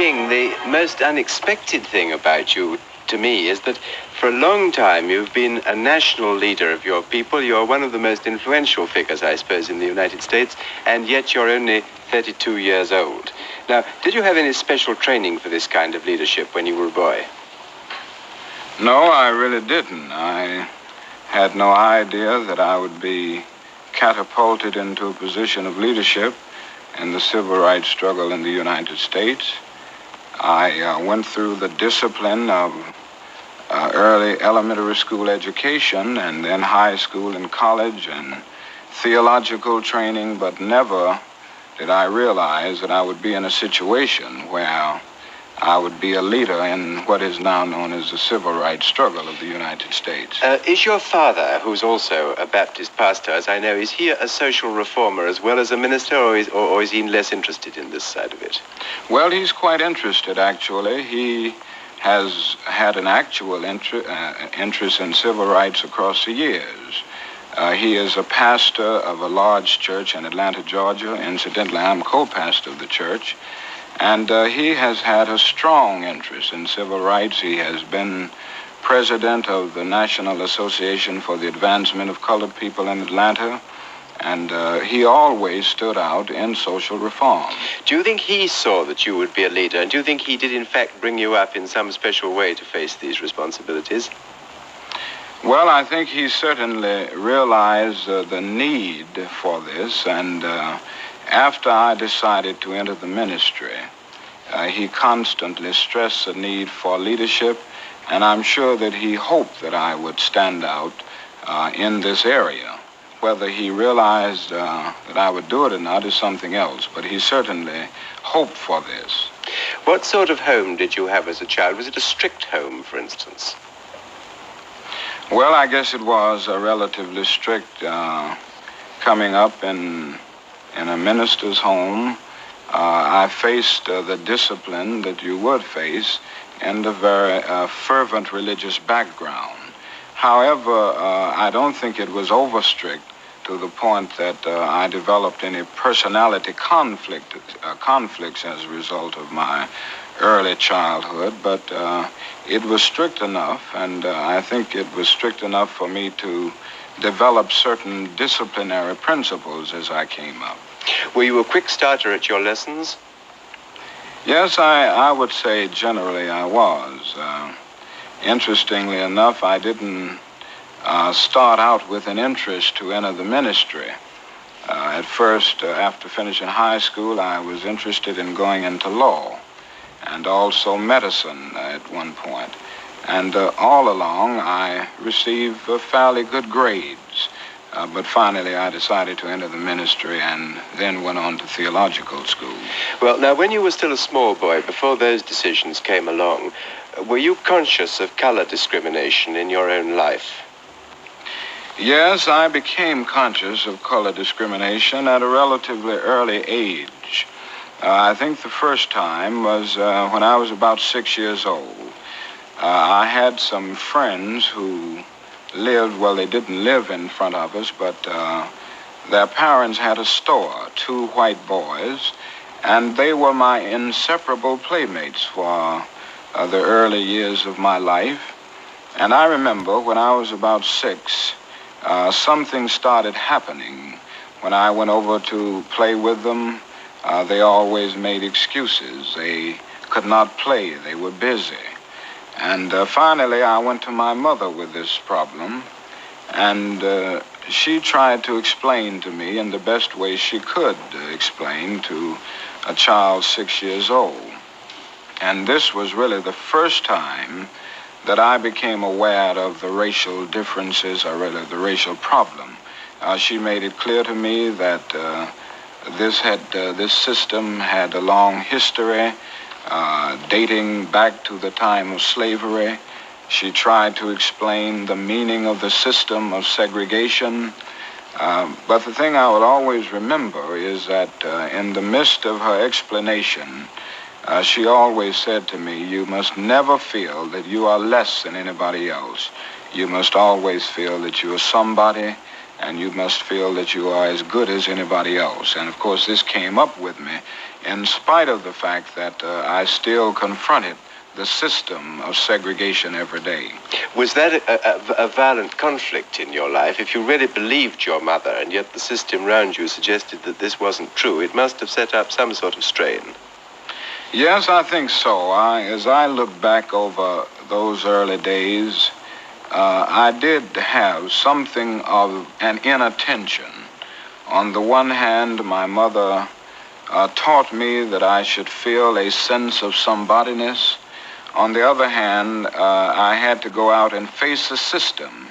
King, the most unexpected thing about you, to me, is that for a long time you've been a national leader of your people. You're one of the most influential figures, I suppose, in the United States, and yet you're only 32 years old. Now, did you have any special training for this kind of leadership when you were a boy? No, I really didn't. I had no idea that I would be catapulted into a position of leadership in the civil rights struggle in the United States. I went through the discipline of early elementary school education and then high school and college and theological training, but never did I realize that I would be in a situation where I would be a leader in what is now known as the civil rights struggle of the United States. Is your father, who's also a Baptist pastor, as I know, is he a social reformer as well as a minister, or is he less interested in this side of it? Well, he's quite interested, actually. He has had an actual interest in civil rights across the years. He is a pastor of a large church in Atlanta, Georgia. Incidentally, I'm co-pastor of the church. And he has had a strong interest in civil rights. He has been president of the National Association for the Advancement of Colored People in Atlanta, and he always stood out in social reform. Do you think he saw that you would be a leader, and do you think he did in fact bring you up in some special way to face these responsibilities? Well, I think he certainly realized the need for this, and after I decided to enter the ministry, he constantly stressed the need for leadership, and I'm sure that he hoped that I would stand out in this area. Whether he realized that I would do it or not is something else, but he certainly hoped for this. What sort of home did you have as a child? Was it a strict home, for instance? Well, I guess it was a relatively strict coming up in a minister's home. I faced the discipline that you would face in a very fervent religious background. However, I don't think it was over strict to the point that I developed any personality conflicts as a result of my early childhood, but it was strict enough, and I think it was strict enough for me to develop certain disciplinary principles as I came up. Were you a quick starter at your lessons? Yes, I would say generally I was. Interestingly enough, I didn't start out with an interest to enter the ministry. At first, after finishing high school, I was interested in going into law and also medicine at one point. And all along, I received fairly good grades. But finally, I decided to enter the ministry and then went on to theological school. Well, now, when you were still a small boy, before those decisions came along, were you conscious of color discrimination in your own life? Yes, I became conscious of color discrimination at a relatively early age. I think the first time was when I was about 6 years old. I had some friends who lived, well, they didn't live in front of us, but their parents had a store, 2 white boys, and they were my inseparable playmates for the early years of my life. And I remember when I was about 6, something started happening. When I went over to play with them, they always made excuses. They could not play. They were busy. And finally, I went to my mother with this problem, and she tried to explain to me in the best way she could explain to a child 6 years old. And this was really the first time that I became aware of the racial differences, or really the racial problem. She made it clear to me that this system had a long history, dating back to the time of slavery. She tried to explain the meaning of the system of segregation. But the thing I will always remember is that in the midst of her explanation, she always said to me, you must never feel that you are less than anybody else. You must always feel that you are somebody and you must feel that you are as good as anybody else. And of course, this came up with me in spite of the fact that I still confronted the system of segregation every day. Was that a violent conflict in your life? If you really believed your mother, and yet the system around you suggested that this wasn't true, it must have set up some sort of strain. Yes, I think so. As I look back over those early days, I did have something of an inattention. On the one hand, my mother taught me that I should feel a sense of somebodyness. On the other hand, I had to go out and face a system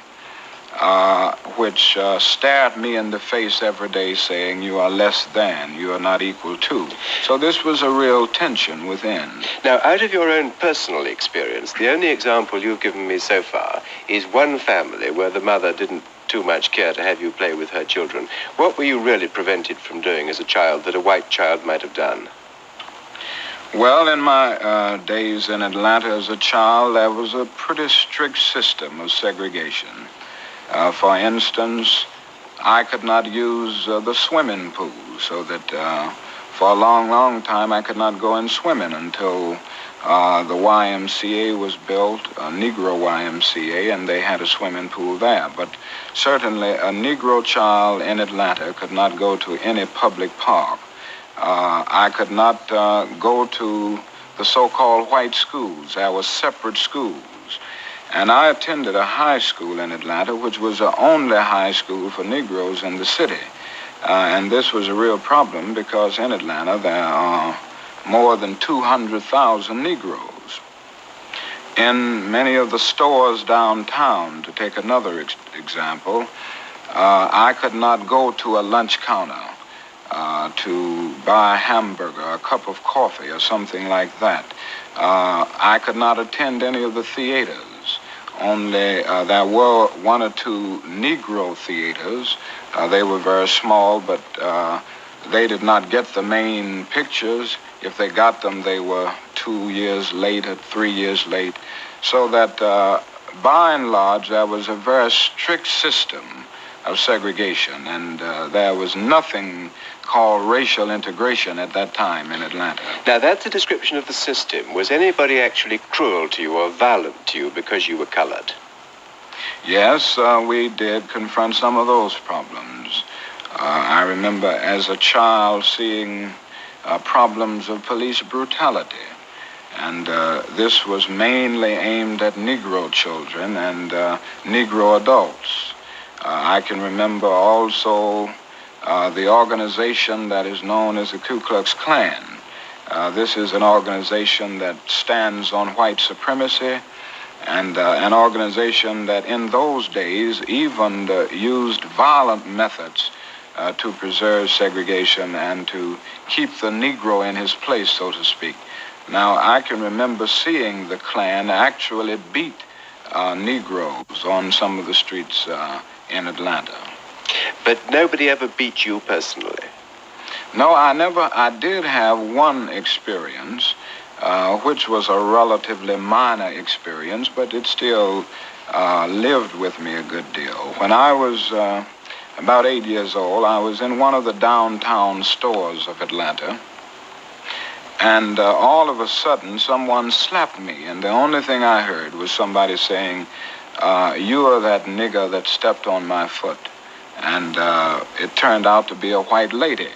which stared me in the face every day saying, you are less than, you are not equal to. So this was a real tension within. Now, out of your own personal experience, the only example you've given me so far is one family where the mother didn't too much care to have you play with her children. What were you really prevented from doing as a child that a white child might have done? Well, in my days in Atlanta as a child, there was a pretty strict system of segregation. For instance, I could not use the swimming pool, so that for a long, long time I could not go in swimming until the YMCA was built, a Negro YMCA, and they had a swimming pool there. But certainly a Negro child in Atlanta could not go to any public park. I could not go to the so-called white schools. There were separate schools. And I attended a high school in Atlanta, which was the only high school for Negroes in the city. And this was a real problem because in Atlanta there are more than 200,000 Negroes. In many of the stores downtown, to take another example, I could not go to a lunch counter to buy a hamburger, a cup of coffee, or something like that. I could not attend any of the theaters. Only there were one or two Negro theaters. They were very small, but they did not get the main pictures. If they got them, they were 2 years late or 3 years late. So that by and large, there was a very strict system of segregation, and there was nothing called racial integration at that time in Atlanta. Now, that's a description of the system. Was anybody actually cruel to you or violent to you because you were colored? Yes, we did confront some of those problems. I remember as a child seeing problems of police brutality, and this was mainly aimed at Negro children and Negro adults. I can remember also the organization that is known as the Ku Klux Klan. This is an organization that stands on white supremacy, and an organization that in those days even used violent methods to preserve segregation and to keep the Negro in his place, so to speak. Now, I can remember seeing the Klan actually beat Negroes on some of the streets in Atlanta. But nobody ever beat you personally? No, I did have one experience, which was a relatively minor experience, but it still lived with me a good deal. When I was about 8 years old, I was in one of the downtown stores of Atlanta, and all of a sudden someone slapped me, and the only thing I heard was somebody saying, "You are that nigger that stepped on my foot." And it turned out to be a white lady.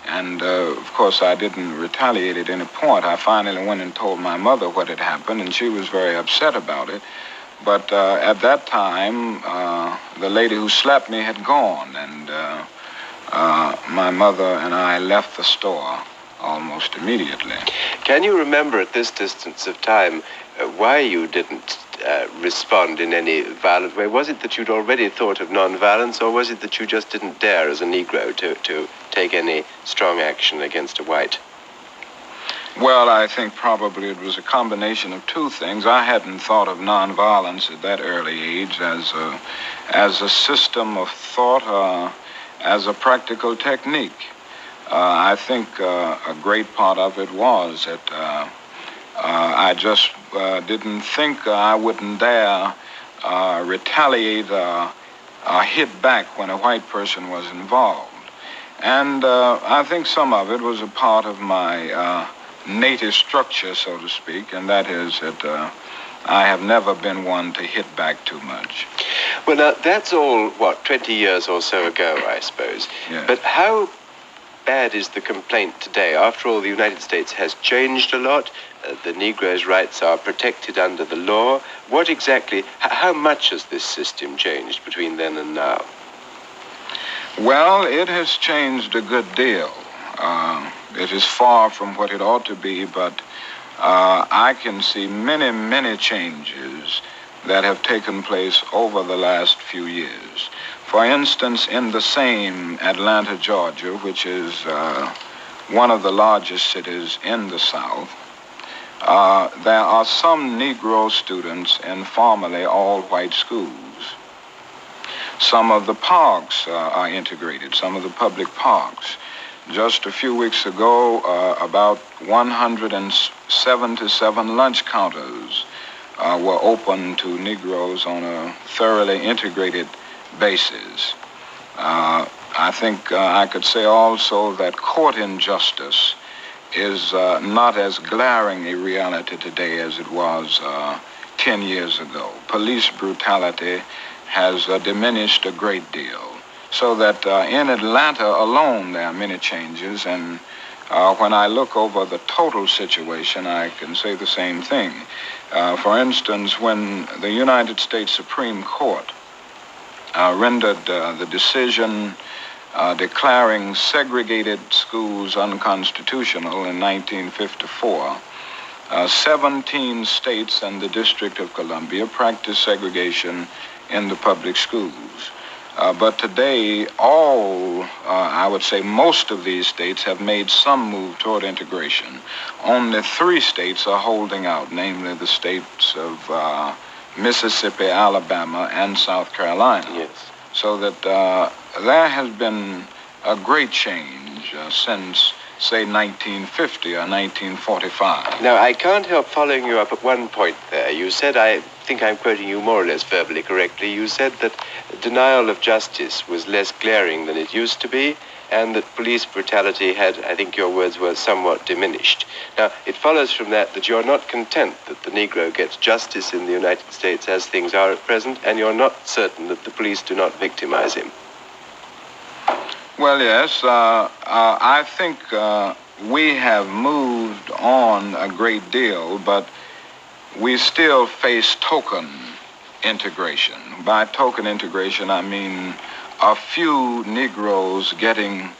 And of course, I didn't retaliate at any point. I finally went and told my mother what had happened, and she was very upset about it. But at that time, the lady who slapped me had gone, and my mother and I left the store almost immediately. Can you remember at this distance of time why you didn't respond in any violent way? Was it that you'd already thought of nonviolence, or was it that you just didn't dare as a Negro to take any strong action against a white? Well, I think probably it was a combination of two things. I hadn't thought of nonviolence at that early age as a system of thought, as a practical technique. I think a great part of it was that I just didn't think I wouldn't dare retaliate hit back when a white person was involved. And I think some of it was a part of my native structure, so to speak, and that is that I have never been one to hit back too much. Well, now, that's all, 20 years or so ago, I suppose. Yes. But how bad is the complaint today? After all, the United States has changed a lot. The Negro's rights are protected under the law. What exactly, how much has this system changed between then and now? Well, it has changed a good deal. It is far from what it ought to be, but I can see many, many changes that have taken place over the last few years. For instance, in the same Atlanta, Georgia, which is one of the largest cities in the South, there are some Negro students in formerly all-white schools. Some of the parks are integrated, some of the public parks. Just a few weeks ago, about 177 lunch counters were open to Negroes on a thoroughly integrated basis. I think I could say also that court injustice is not as glaring a reality today as it was 10 years ago. Police brutality has diminished a great deal. So that in Atlanta alone, there are many changes, and when I look over the total situation, I can say the same thing. For instance, when the United States Supreme Court rendered the decision declaring segregated schools unconstitutional in 1954, 17 states and the District of Columbia practiced segregation in the public schools. But today, I would say most of these states have made some move toward integration. Only 3 states are holding out, namely the states of Mississippi, Alabama, and South Carolina. Yes. So that there has been a great change since, say, 1950 or 1945. Now, I can't help following you up at one point there. You said, I think I'm quoting you more or less verbally correctly, you said that denial of justice was less glaring than it used to be, and that police brutality had, I think your words were, somewhat diminished. Now, it follows from that you're not content that the Negro gets justice in the United States as things are at present, and you're not certain that the police do not victimize him. Well, yes, I think we have moved on a great deal, but we still face token integration. By token integration, I mean a few Negroes getting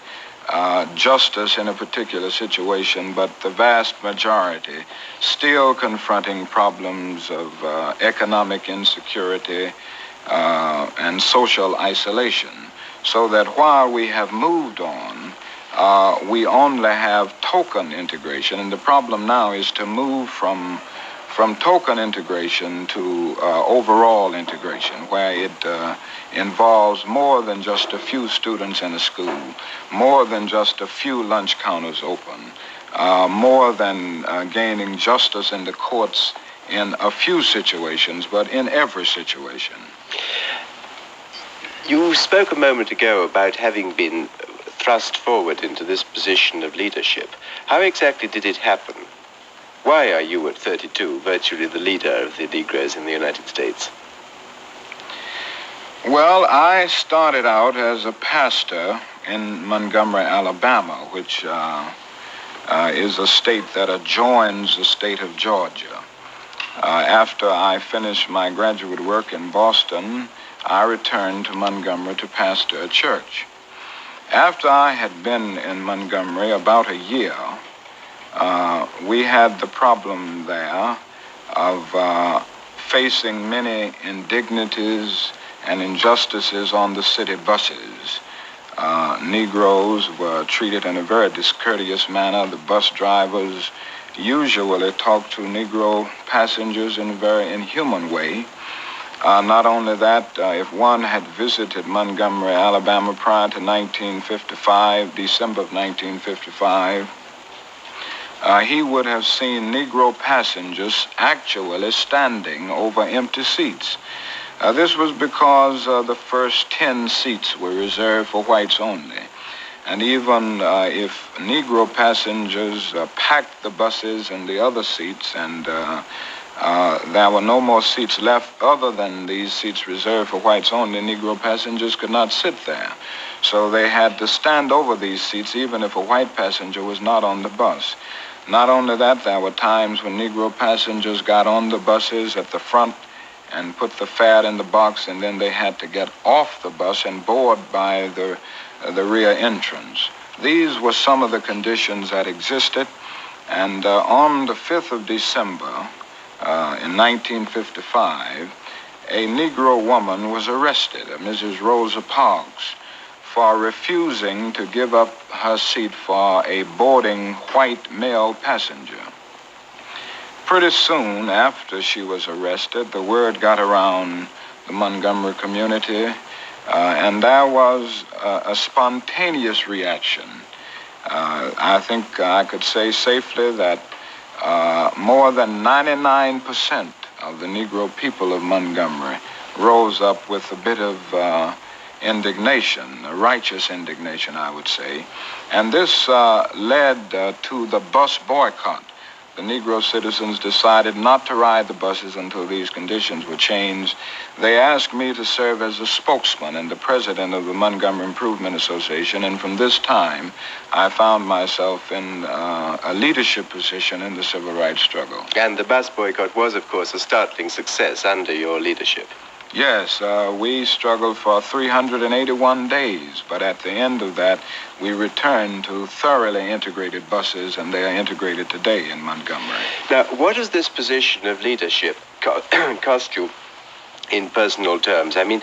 justice in a particular situation, but the vast majority still confronting problems of economic insecurity and social isolation. So that while we have moved on, we only have token integration, and the problem now is to move from token integration to overall integration, where it involves more than just a few students in a school, more than just a few lunch counters open, more than gaining justice in the courts in a few situations, but in every situation. You spoke a moment ago about having been thrust forward into this position of leadership. How exactly did it happen? Why are you at 32 virtually the leader of the Negroes in the United States? Well, I started out as a pastor in Montgomery, Alabama, which is a state that adjoins the state of Georgia. After I finished my graduate work in Boston, I returned to Montgomery to pastor a church. After I had been in Montgomery about a year, we had the problem there of facing many indignities and injustices on the city buses. Negroes were treated in a very discourteous manner. The bus drivers usually talked to Negro passengers in a very inhuman way. Not only that, if one had visited Montgomery, Alabama prior to 1955, December of 1955, he would have seen Negro passengers actually standing over empty seats. This was because the first 10 seats were reserved for whites only. And even if Negro passengers packed the buses and the other seats, and there were no more seats left other than these seats reserved for whites only, Negro passengers could not sit there. So they had to stand over these seats even if a white passenger was not on the bus. Not only that, there were times when Negro passengers got on the buses at the front and put the fare in the box, and then they had to get off the bus and board by the rear entrance. These were some of the conditions that existed, and on the 5th of December in 1955, a Negro woman was arrested, Mrs. Rosa Parks, for refusing to give up her seat for a boarding white male passenger. Pretty soon after she was arrested, the word got around the Montgomery community, and there was a spontaneous reaction. I think I could say safely that more than 99% of the Negro people of Montgomery rose up with a bit of indignation, a righteous indignation, I would say. And this led to the bus boycott. The Negro citizens decided not to ride the buses until these conditions were changed. They asked me to serve as a spokesman and the president of the Montgomery Improvement Association, and from this time, I found myself in a leadership position in the civil rights struggle. And the bus boycott was, of course, a startling success under your leadership. Yes, we struggled for 381 days, but at the end of that, we returned to thoroughly integrated buses, and they are integrated today in Montgomery. Now, what does this position of leadership cost you in personal terms? I mean,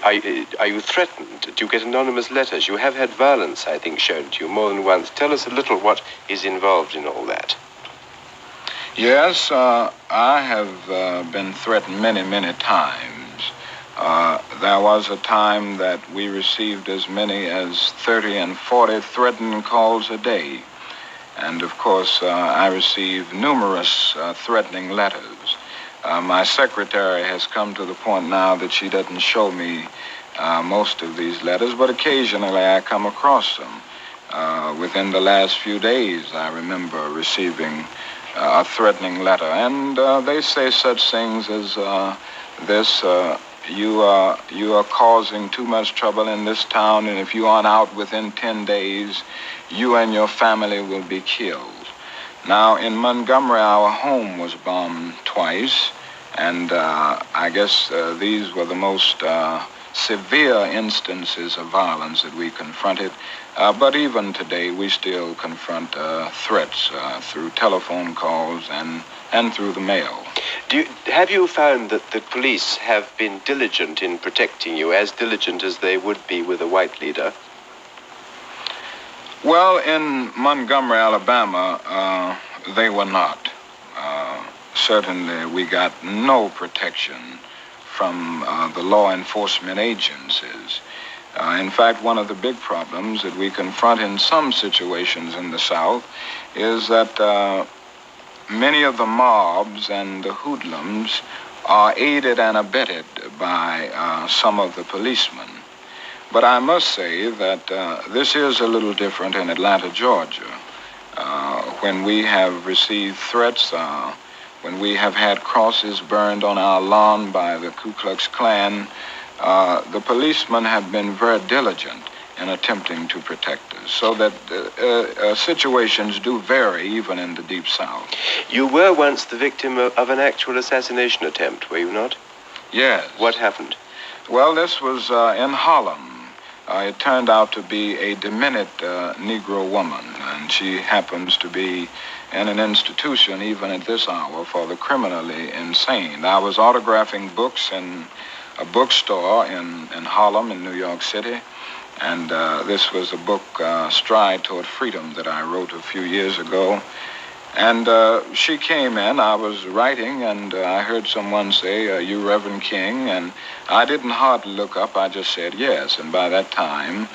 are you threatened? Do you get anonymous letters? You have had violence, I think, shown to you more than once. Tell us a little what is involved in all that. Yes, I have been threatened many, many times. There was a time that we received as many as 30 and 40 threatening calls a day. And of course, I received numerous threatening letters. My secretary has come to the point now that she doesn't show me most of these letters, but occasionally I come across them. Within the last few days, I remember receiving a threatening letter. And they say such things as this: you are causing too much trouble in this town, and if you aren't out within 10 days, you and your family will be killed. Now, in Montgomery, our home was bombed twice, and I guess these were the most severe instances of violence that we confronted. But even today, we still confront threats through telephone calls and through the mail. Have you found that the police have been diligent in protecting you, as diligent as they would be with a white leader? Well, in Montgomery, Alabama, they were not. Certainly, we got no protection from the law enforcement agencies. In fact, one of the big problems that we confront in some situations in the South is that many of the mobs and the hoodlums are aided and abetted by some of the policemen. But I must say that this is a little different in Atlanta, Georgia. When we have received threats, when we have had crosses burned on our lawn by the Ku Klux Klan, the policemen have been very diligent in attempting to protect us, so that situations do vary even in the Deep South. You were once the victim of an actual assassination attempt, were you not? Yes. What happened? Well, this was in Harlem. It turned out to be a demented Negro woman, and she happens to be in an institution even at this hour for the criminally insane. I was autographing books in a bookstore in Harlem in New York City, and this was a book, Stride Toward Freedom, that I wrote a few years ago. And she came in, I was writing, and I heard someone say, "Are you Reverend King?" And I didn't hardly look up, I just said yes. And by that time,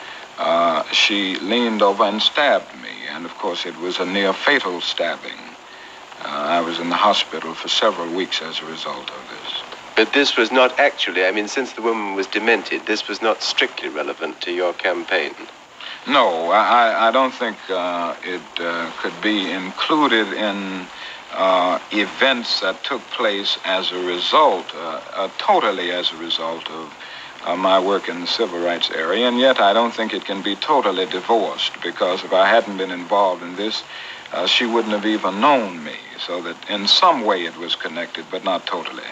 she leaned over and stabbed me. And of course, it was a near fatal stabbing. I was in the hospital for several weeks as a result of this. But this was not actually, I mean, since the woman was demented, this was not strictly relevant to your campaign. No, I don't think it could be included in events that took place as a result, totally as a result of my work in the civil rights area. And yet I don't think it can be totally divorced, because if I hadn't been involved in this, she wouldn't have even known me. So that in some way it was connected, but not totally.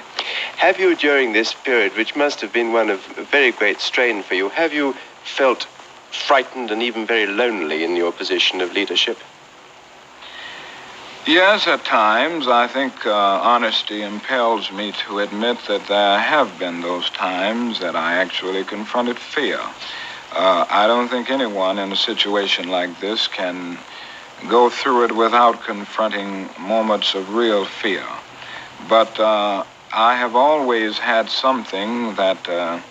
Have you, during this period, which must have been one of very great strain for you, have you felt frightened and even very lonely in your position of leadership? Yes, at times. I think honesty impels me to admit that there have been those times that I actually confronted fear. I don't think anyone in a situation like this can go through it without confronting moments of real fear. But I have always had something that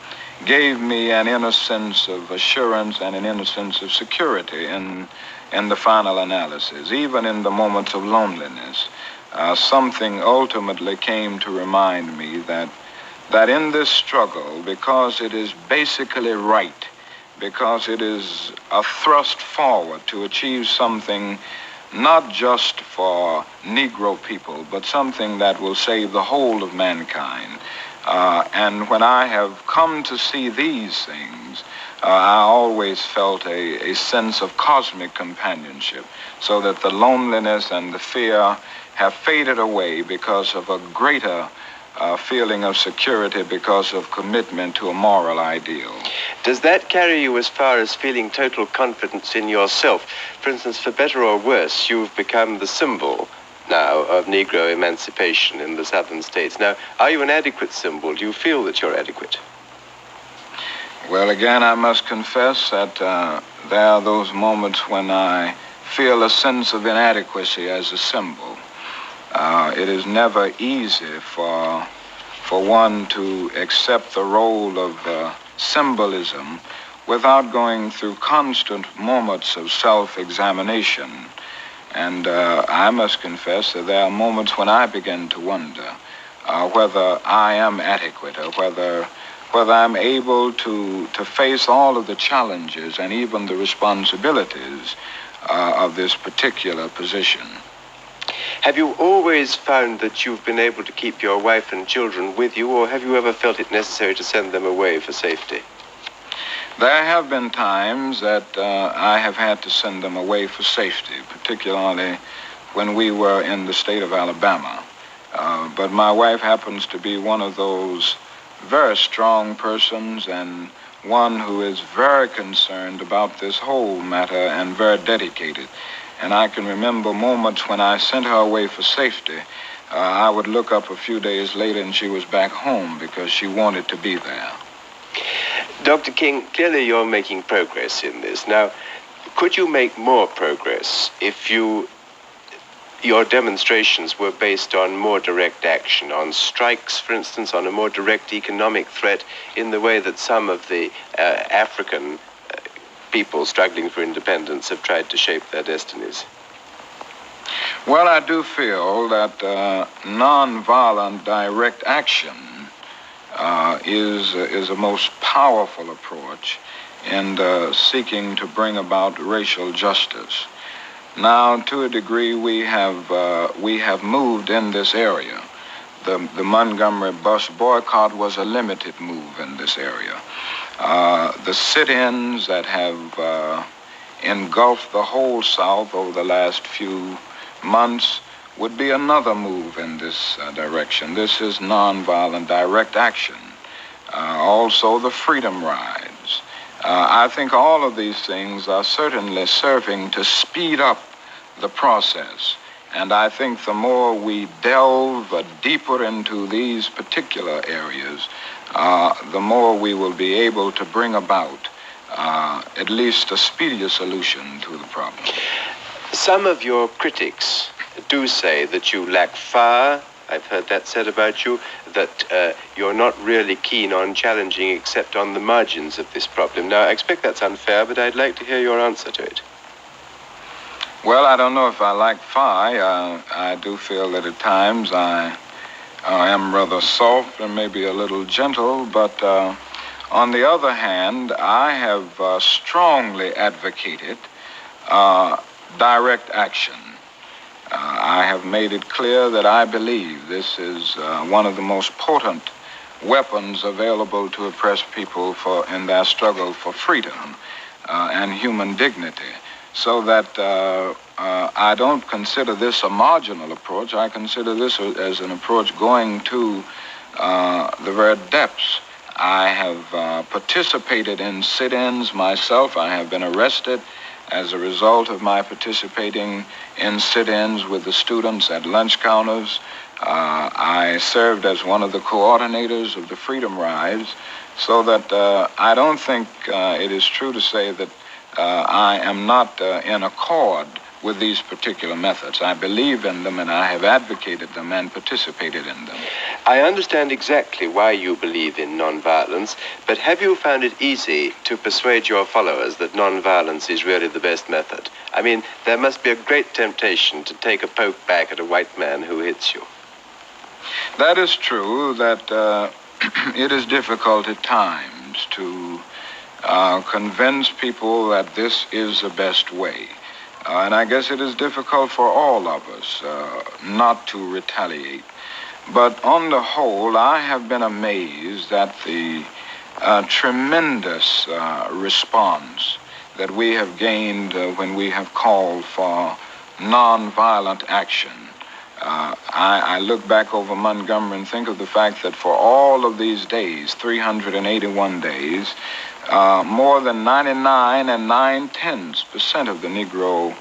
gave me an inner sense of assurance and an inner sense of security in the final analysis. Even in the moments of loneliness, something ultimately came to remind me that in this struggle, because it is basically right, because it is a thrust forward to achieve something not just for Negro people, but something that will save the whole of mankind. And when I have come to see these things, I always felt a sense of cosmic companionship, so that the loneliness and the fear have faded away because of a greater feeling of security, because of commitment to a moral ideal. Does that carry you as far as feeling total confidence in yourself? For instance, for better or worse, you've become the symbol now of Negro emancipation in the southern states. Now, are you an adequate symbol? Do you feel that you're adequate? Well, again, I must confess that there are those moments when I feel a sense of inadequacy as a symbol. It is never easy for one to accept the role of symbolism without going through constant moments of self-examination. And I must confess that there are moments when I begin to wonder whether I am adequate, or whether I'm able to face all of the challenges and even the responsibilities of this particular position. Have you always found that you've been able to keep your wife and children with you, or have you ever felt it necessary to send them away for safety? There have been times that I have had to send them away for safety, particularly when we were in the state of Alabama. But my wife happens to be one of those very strong persons, and one who is very concerned about this whole matter and very dedicated. And I can remember moments when I sent her away for safety. I would look up a few days later and she was back home because she wanted to be there. Dr. King, clearly you're making progress in this. Now, could you make more progress if your demonstrations were based on more direct action, on strikes, for instance, on a more direct economic threat, in the way that some of the African people struggling for independence have tried to shape their destinies? Well, I do feel that nonviolent direct action is a most powerful approach in seeking to bring about racial justice. Now, to a degree, we have moved in this area. The Montgomery bus boycott was a limited move in this area. The sit-ins that have engulfed the whole South over the last few months would be another move in this direction. This is nonviolent direct action. Also, the freedom rides. I think all of these things are certainly serving to speed up the process. And I think the more we delve deeper into these particular areas, the more we will be able to bring about at least a speedier solution to the problem. Some of your critics do say that you lack fire. I've heard that said about you, that you're not really keen on challenging except on the margins of this problem. Now, I expect that's unfair, but I'd like to hear your answer to it. Well, I don't know if I lack fire. I do feel that at times I I am rather soft and maybe a little gentle, but on the other hand, I have strongly advocated direct action. I have made it clear that I believe this is one of the most potent weapons available to oppressed people in their struggle for freedom and human dignity. So that I don't consider this a marginal approach. I consider this as an approach going to the very depths. I have participated in sit-ins myself. I have been arrested as a result of my participating in sit-ins with the students at lunch counters. I served as one of the coordinators of the Freedom Rides, so that I don't think it is true to say that I am not in accord with these particular methods. I believe in them, and I have advocated them and participated in them. I understand exactly why you believe in nonviolence, but have you found it easy to persuade your followers that nonviolence is really the best method? I mean, there must be a great temptation to take a poke back at a white man who hits you. That is true, that it is difficult at times to convince people that this is the best way. And I guess it is difficult for all of us not to retaliate. But on the whole, I have been amazed at the tremendous response that we have gained when we have called for nonviolent action. I look back over Montgomery and think of the fact that for all of these days, 381 days, more than 99 9/10% of the Negro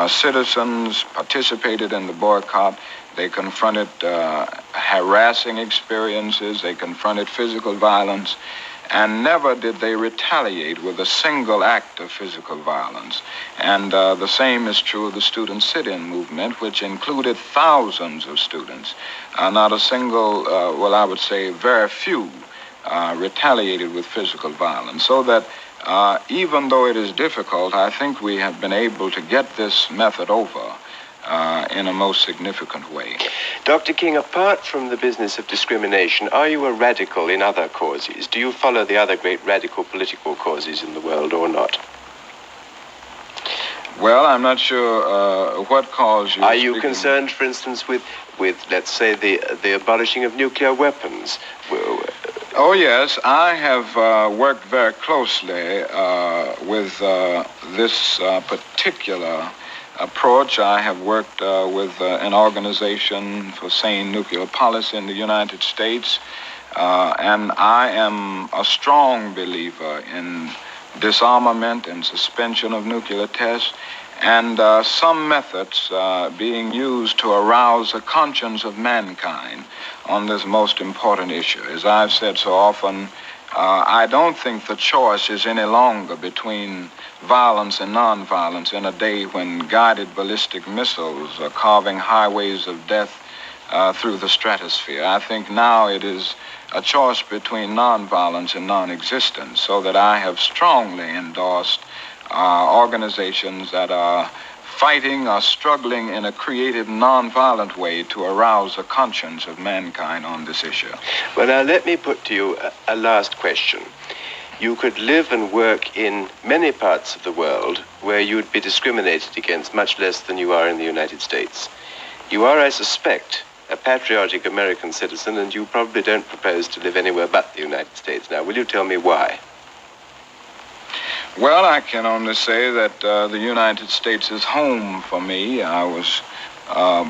citizens participated in the boycott. They confronted harassing experiences. They confronted physical violence. And never did they retaliate with a single act of physical violence. And the same is true of the Student Sit-In Movement, which included thousands of students. Not a single, well, I would say very few, retaliated with physical violence. So that even though it is difficult, I think we have been able to get this method over in a most significant way. Dr. King, apart from the business of discrimination, are you a radical in other causes? Do you follow the other great radical political causes in the world or not? Well, I'm not sure what cause you're Are you speaking. concerned, for instance, with let's say, the abolishing of nuclear weapons? Oh, yes. I have worked very closely with this particular approach. I have worked with an organization for sane nuclear policy in the United States, and I am a strong believer in disarmament and suspension of nuclear tests, and some methods being used to arouse the conscience of mankind on this most important issue. As I've said so often, I don't think the choice is any longer between violence and nonviolence in a day when guided ballistic missiles are carving highways of death through the stratosphere. I think now it is a choice between nonviolence and non-existence, so that I have strongly endorsed organizations that are fighting or struggling in a creative, nonviolent way to arouse the conscience of mankind on this issue. Well, now let me put to you a last question. You could live and work in many parts of the world where you'd be discriminated against much less than you are in the United States. You are, I suspect, a patriotic American citizen, and you probably don't propose to live anywhere but the United States. Now, will you tell me why? Well, I can only say that the United States is home for me. I was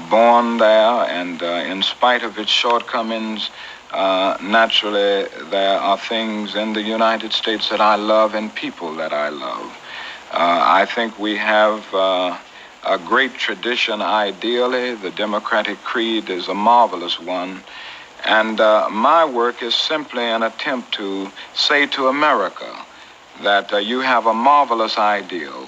born there, and in spite of its shortcomings, naturally there are things in the United States that I love and people that I love. I think we have a great tradition ideally. The Democratic Creed is a marvelous one. And my work is simply an attempt to say to America that you have a marvelous ideal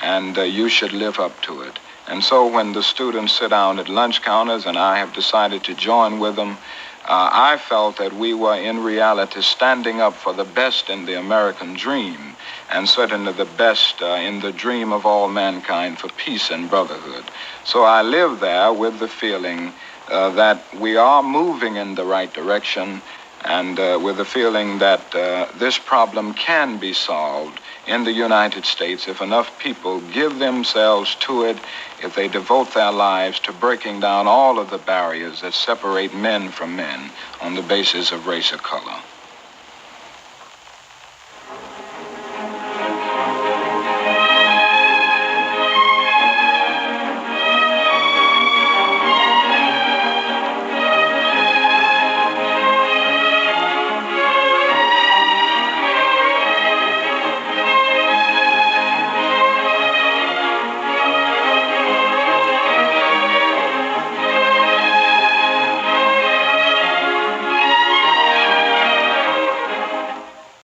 and you should live up to it. And so when the students sit down at lunch counters and I have decided to join with them, I felt that we were in reality standing up for the best in the American dream and certainly the best in the dream of all mankind for peace and brotherhood. So I live there with the feeling that we are moving in the right direction, and with the feeling that this problem can be solved in the United States if enough people give themselves to it, if they devote their lives to breaking down all of the barriers that separate men from men on the basis of race or color.